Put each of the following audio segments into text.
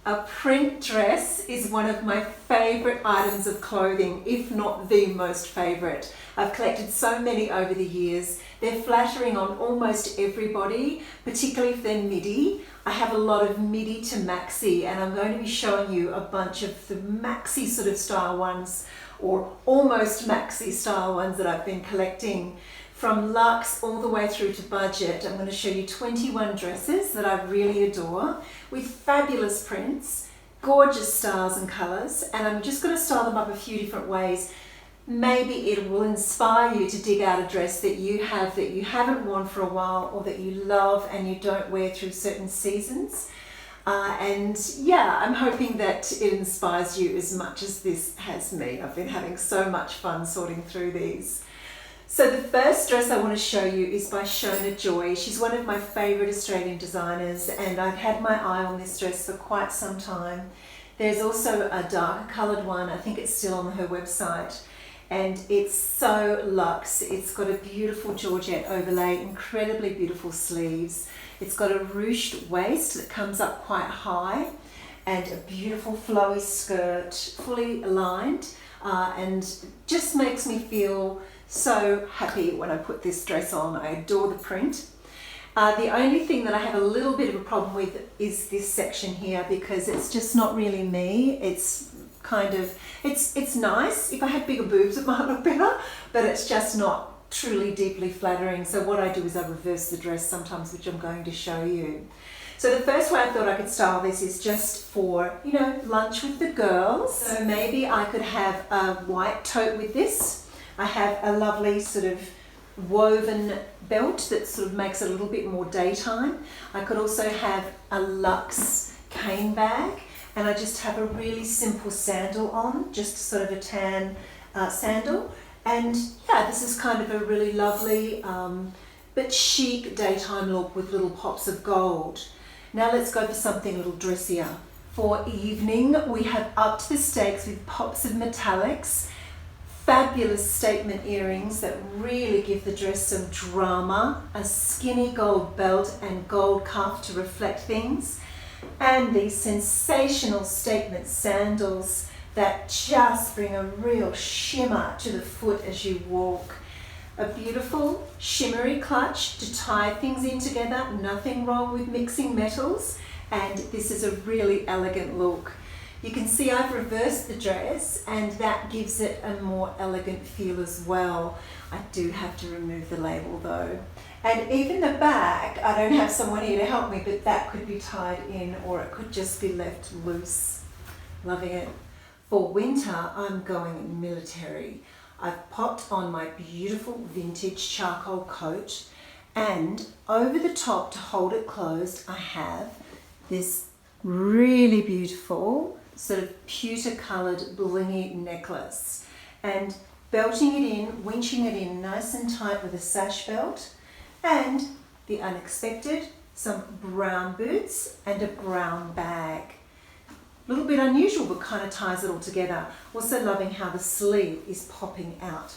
A print dress is one of my favorite items of clothing, if not the most favorite. I've collected so many over the years. They're flattering on almost everybody, particularly if they're midi. I have a lot of midi to maxi, and I'm going to be showing you a bunch of the maxi sort of style ones, or almost maxi style ones that I've been collecting. From luxe all the way through to budget, I'm going to show you 21 dresses that I really adore with fabulous prints, gorgeous styles and colours, and I'm just going to style them up a few different ways. Maybe it will inspire you to dig out a dress that you have that you haven't worn for a while, or that you love and you don't wear through certain seasons. And yeah, I'm hoping that it inspires you as much as this has me. I've been having so much fun sorting through these. So the first dress I want to show you is by Shona Joy. She's one of my favourite Australian designers, and I've had my eye on this dress for quite some time. There's also a darker coloured one, I think it's still on her website, and it's so luxe. It's got a beautiful georgette overlay, incredibly beautiful sleeves. It's got a ruched waist that comes up quite high, and a beautiful flowy skirt, fully aligned, and just makes me feel so happy when I put this dress on. I adore the print. The only thing that I have a little bit of a problem with is this section here, because it's just not really me. It's kind of, it's nice. If I had bigger boobs it might look better, but it's just not truly deeply flattering. So what I do is I reverse the dress sometimes, which I'm going to show you. So the first way I thought I could style this is just for, you know, lunch with the girls. So maybe I could have a white tote with this. I have a lovely sort of woven belt that sort of makes it a little bit more daytime. I could also have a luxe cane bag, and I just have a really simple sandal on, just sort of a tan sandal. And yeah, this is kind of a really lovely but chic daytime look with little pops of gold. Now let's go for something a little dressier. For evening, we have up to the stakes with pops of metallics. Fabulous statement earrings that really give the dress some drama, a skinny gold belt and gold cuff to reflect things, and these sensational statement sandals that just bring a real shimmer to the foot as you walk. A beautiful shimmery clutch to tie things in together, nothing wrong with mixing metals, and this is a really elegant look. You can see I've reversed the dress, and that gives it a more elegant feel as well. I do have to remove the label though. And even the back, I don't have someone here to help me, but that could be tied in, or it could just be left loose. Loving it. For winter, I'm going military. I've popped on my beautiful vintage charcoal coat, and over the top to hold it closed, I have this really beautiful sort of pewter coloured blingy necklace, and belting it in, winching it in nice and tight with a sash belt, and the unexpected, some brown boots and a brown bag. A little bit unusual, but kind of ties it all together. Also loving how the sleeve is popping out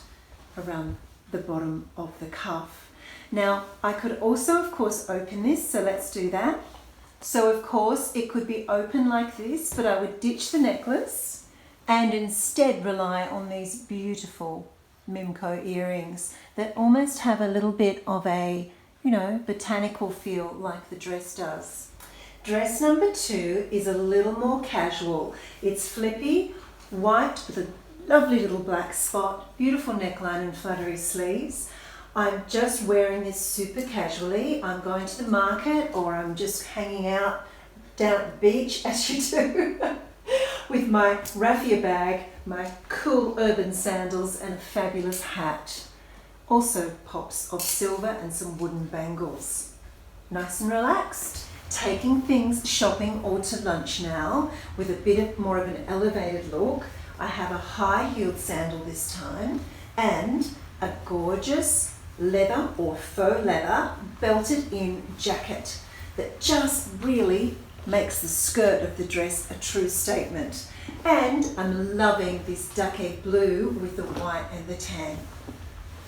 around the bottom of the cuff. Now I could also of course open this, so let's do that. So of course it could be open like this, but I would ditch the necklace and instead rely on these beautiful Mimco earrings that almost have a little bit of a, you know, botanical feel like the dress does. Dress number 2 is a little more casual. It's flippy, white with a lovely little black spot, beautiful neckline and fluttery sleeves. I'm just wearing this super casually. I'm going to the market, or I'm just hanging out down at the beach, as you do, with my raffia bag, my cool urban sandals and a fabulous hat. Also pops of silver and some wooden bangles. Nice and relaxed. Taking things shopping or to lunch now with a bit more of an elevated look. I have a high-heeled sandal this time, and a gorgeous leather or faux leather belted in jacket that just really makes the skirt of the dress a true statement. And I'm loving this ducky blue with the white and the tan.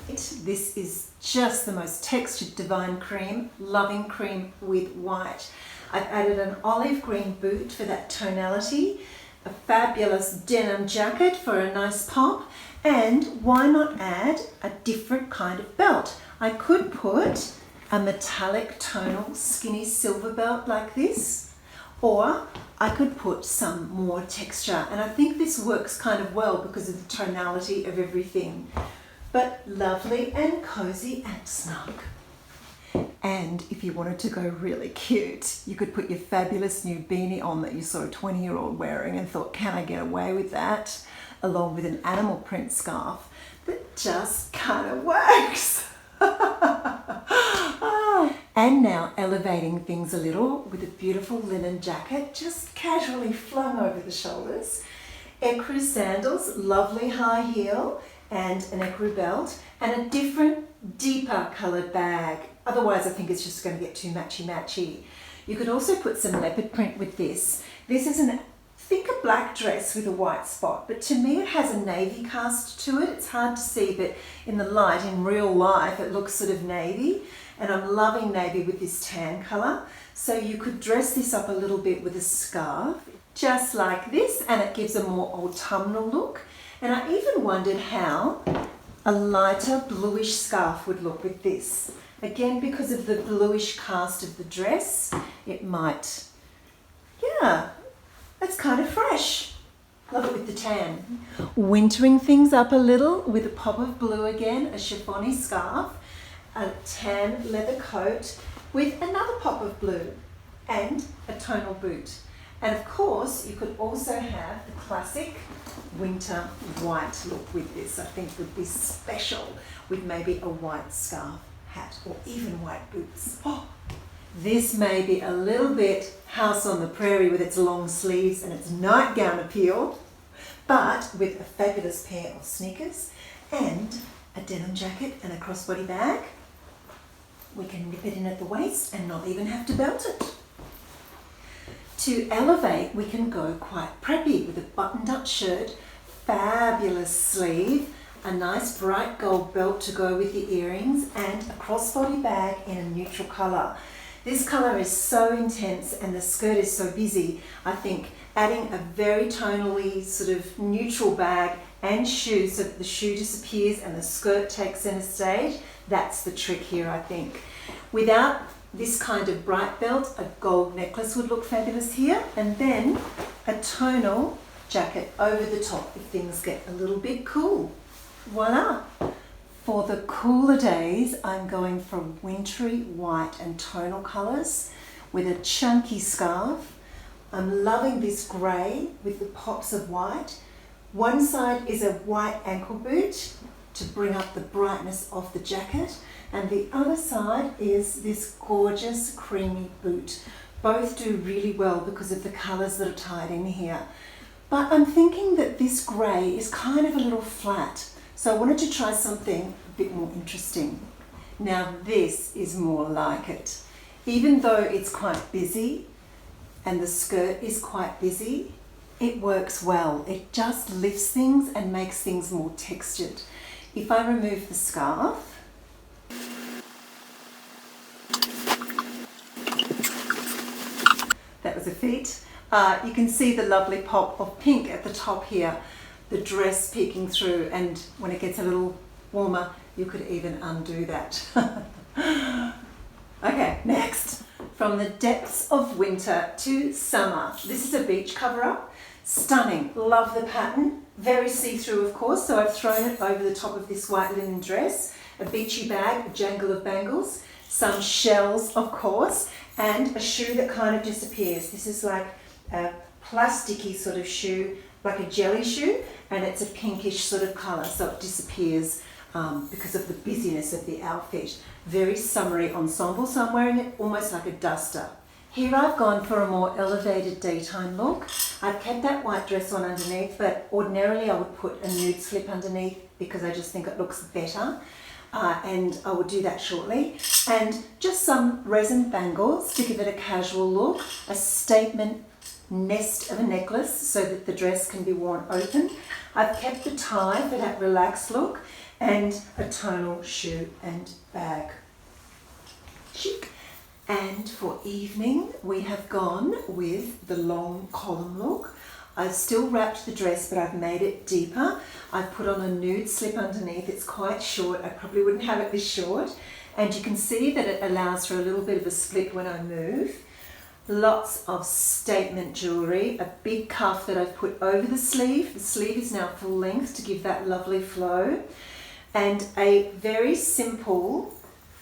This is just the most textured divine cream, loving cream with white. I've added an olive green boot for that tonality, a fabulous denim jacket for a nice pop, and why not add a different kind of belt? I could put a metallic tonal skinny silver belt like this, or I could put some more texture, and I think this works kind of well because of the tonality of everything. But lovely and cozy and snug. And if you wanted to go really cute, you could put your fabulous new beanie on that you saw a 20-year-old wearing and thought, can I get away with that? Along with an animal print scarf that just kind of works. And now elevating things a little with a beautiful linen jacket just casually flung over the shoulders. Ecru sandals, lovely high heel, and an ecru belt, and a different, deeper coloured bag. Otherwise, I think it's just going to get too matchy-matchy. You could also put some leopard print with this. This is I think a black dress with a white spot, but to me it has a navy cast to it. It's hard to see, but in the light, in real life, it looks sort of navy. And I'm loving navy with this tan colour. So you could dress this up a little bit with a scarf, just like this, and it gives a more autumnal look. And I even wondered how a lighter bluish scarf would look with this. Again, because of the bluish cast of the dress, it might, yeah, it's kind of fresh. Love it with the tan. Wintering things up a little with a pop of blue again, a chiffony scarf, a tan leather coat with another pop of blue and a tonal boot. And of course, you could also have the classic winter white look with this. I think would be special with maybe a white scarf, hat, or even white boots. Oh, this may be a little bit house on the prairie with its long sleeves and its nightgown appeal, but with a fabulous pair of sneakers and a denim jacket and a crossbody bag. We can nip it in at the waist and not even have to belt it. To elevate, we can go quite preppy with a buttoned up shirt, fabulous sleeve, a nice bright gold belt to go with the earrings, and a crossbody bag in a neutral colour. This colour is so intense and the skirt is so busy. I think adding a very tonally sort of neutral bag and shoes so that the shoe disappears and the skirt takes center stage, that's the trick here, I think. Without this kind of bright belt, a gold necklace would look fabulous here, and then a tonal jacket over the top if things get a little bit cool. Voila! For the cooler days, I'm going for wintry white and tonal colours with a chunky scarf. I'm loving this grey with the pops of white. One side is a white ankle boot to bring up the brightness of the jacket, and the other side is this gorgeous creamy boot. Both do really well because of the colours that are tied in here. But I'm thinking that this grey is kind of a little flat, so I wanted to try something a bit more interesting. Now this is more like it. Even though it's quite busy and the skirt is quite busy, it works well. It just lifts things and makes things more textured. If I remove the scarf, that was a feat. You can see the lovely pop of pink at the top here, the dress peeking through, and when it gets a little warmer, you could even undo that. Okay, next. From the depths of winter to summer. This is a beach cover-up. Stunning. Love the pattern. Very see-through, of course, so I've thrown it over the top of this white linen dress. A beachy bag, a jangle of bangles, some shells, of course, and a shoe that kind of disappears. This is like a plasticky sort of shoe, like a jelly shoe, and it's a pinkish sort of colour, so it disappears because of the busyness of the outfit. Very summery ensemble, so I'm wearing it almost like a duster. Here I've gone for a more elevated daytime look. I've kept that white dress on underneath, but ordinarily I would put a nude slip underneath because I just think it looks better. And I will do that shortly. And just some resin bangles to give it a casual look, a statement nest of a necklace so that the dress can be worn open. I've kept the tie for that relaxed look, and a tonal shoe and bag. Chic. And for evening, we have gone with the long column look. I've still wrapped the dress, but I've made it deeper. I've put on a nude slip underneath. It's quite short. I probably wouldn't have it this short. And you can see that it allows for a little bit of a split when I move. Lots of statement jewellery, a big cuff that I've put over the sleeve. The sleeve is now full length to give that lovely flow. And a very simple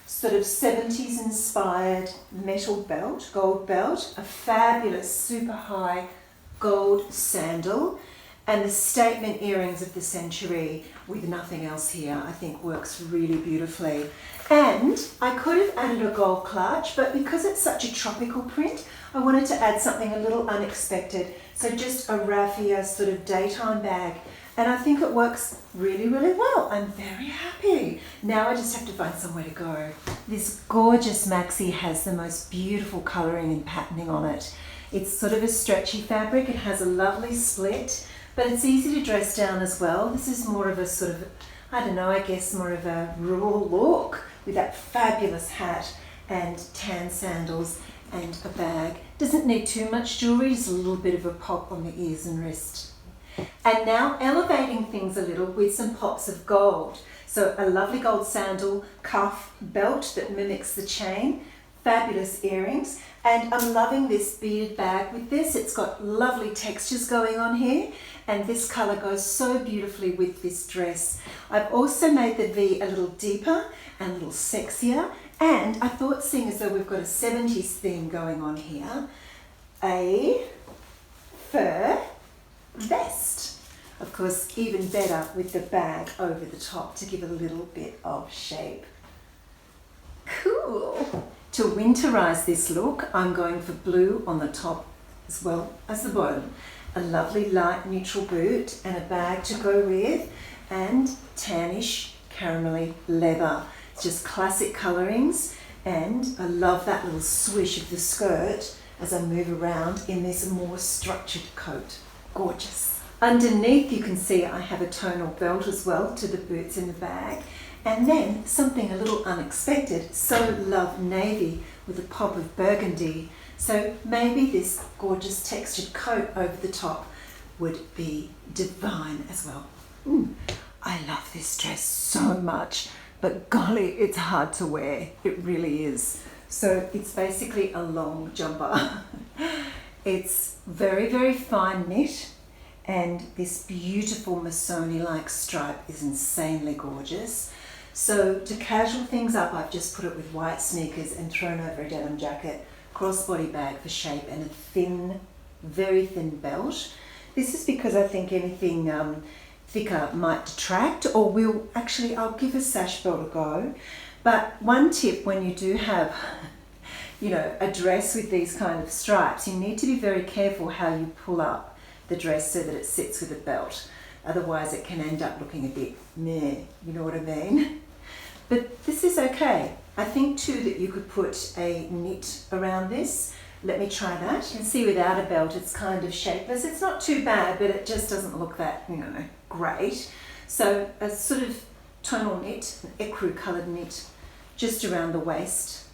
sort of 70s inspired metal belt, gold belt, a fabulous super high gold sandal, and the statement earrings of the century with nothing else here, I think works really beautifully. And I could have added a gold clutch, but because it's such a tropical print, I wanted to add something a little unexpected. So just a raffia sort of daytime bag. And I think it works really, really well. I'm very happy. Now I just have to find somewhere to go. This gorgeous maxi has the most beautiful colouring and patterning on it. It's sort of a stretchy fabric. It has a lovely split, but it's easy to dress down as well. This is more of a sort of, I don't know, I guess more of a rural look with that fabulous hat and tan sandals and a bag. Doesn't need too much jewellery, just a little bit of a pop on the ears and wrist. And now elevating things a little with some pops of gold. So a lovely gold sandal, cuff, belt that mimics the chain, fabulous earrings, and I'm loving this beaded bag with this. It's got lovely textures going on here, and this colour goes so beautifully with this dress. I've also made the V a little deeper and a little sexier, and I thought, seeing as though we've got a 70s theme going on here, a fur vest. Of course, even better with the bag over the top to give it a little bit of shape. Cool. To winterize this look, I'm going for blue on the top as well as the bottom. A lovely light neutral boot and a bag to go with, and tannish caramelly leather. It's just classic colorings, and I love that little swish of the skirt as I move around in this more structured coat. Gorgeous. Underneath you can see I have a tonal belt as well to the boots in the bag, and then something a little unexpected. So love navy with a pop of burgundy. So maybe this gorgeous textured coat over the top would be divine as well. I love this dress so much, but golly, it's hard to wear. It really is. So it's basically a long jumper. It's very, very fine knit, and this beautiful Missoni-like stripe is insanely gorgeous. So to casual things up, I've just put it with white sneakers and thrown over a denim jacket, crossbody bag for shape, and a thin, very thin belt. This is because I think anything thicker might detract, or I'll give a sash belt a go. But one tip when you do have a dress with these kind of stripes, you need to be very careful how you pull up the dress so that it sits with a belt. Otherwise it can end up looking a bit meh, you know what I mean? But this is okay. I think too that you could put a knit around this. Let me try that. You can see without a belt it's kind of shapeless. It's not too bad, but it just doesn't look that, great. So a sort of tonal knit, an ecru coloured knit just around the waist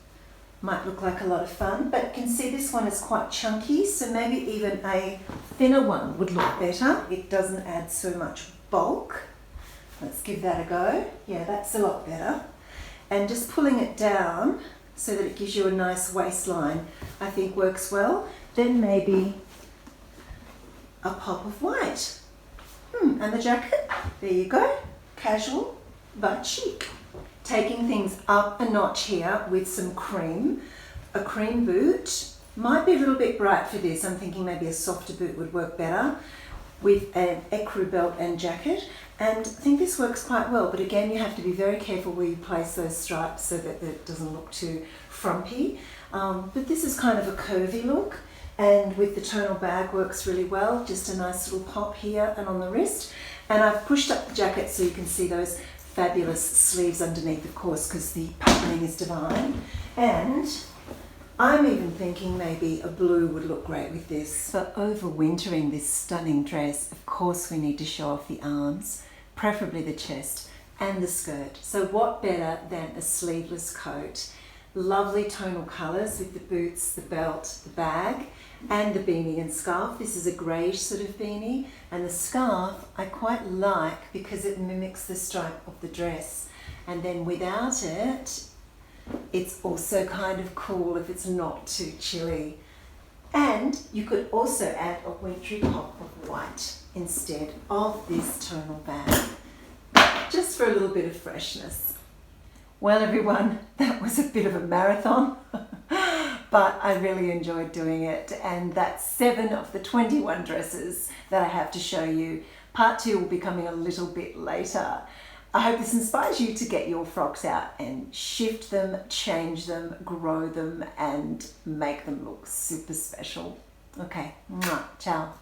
might look like a lot of fun, but you can see this one is quite chunky, so maybe even a thinner one would look better. It doesn't add so much bulk. Let's give that a go. Yeah, that's a lot better. And just pulling it down so that it gives you a nice waistline, I think works well. Then maybe a pop of white. And the jacket, there you go. Casual, but chic. Taking things up a notch here with some cream. A cream boot might be a little bit bright for this. I'm thinking maybe a softer boot would work better with an ecru belt and jacket. And I think this works quite well, but again, you have to be very careful where you place those stripes so that it doesn't look too frumpy. But this is kind of a curvy look, and with the tonal bag works really well. Just a nice little pop here and on the wrist. And I've pushed up the jacket so you can see those fabulous sleeves underneath, of course, because the patterning is divine. And I'm even thinking maybe a blue would look great with this. For overwintering this stunning dress, of course we need to show off the arms, preferably the chest, and the skirt. So what better than a sleeveless coat? Lovely tonal colours with the boots, the belt, the bag, and the beanie and scarf. This is a greyish sort of beanie, and the scarf I quite like because it mimics the stripe of the dress. And then without it, it's also kind of cool if it's not too chilly. And you could also add a wintry pop of white instead of this tonal bag, just for a little bit of freshness. Well everyone, that was a bit of a marathon, but I really enjoyed doing it, and that's 7 of the 21 dresses that I have to show you. Part 2 will be coming a little bit later. I hope this inspires you to get your frocks out and shift them, change them, grow them, and make them look super special. Okay, ciao.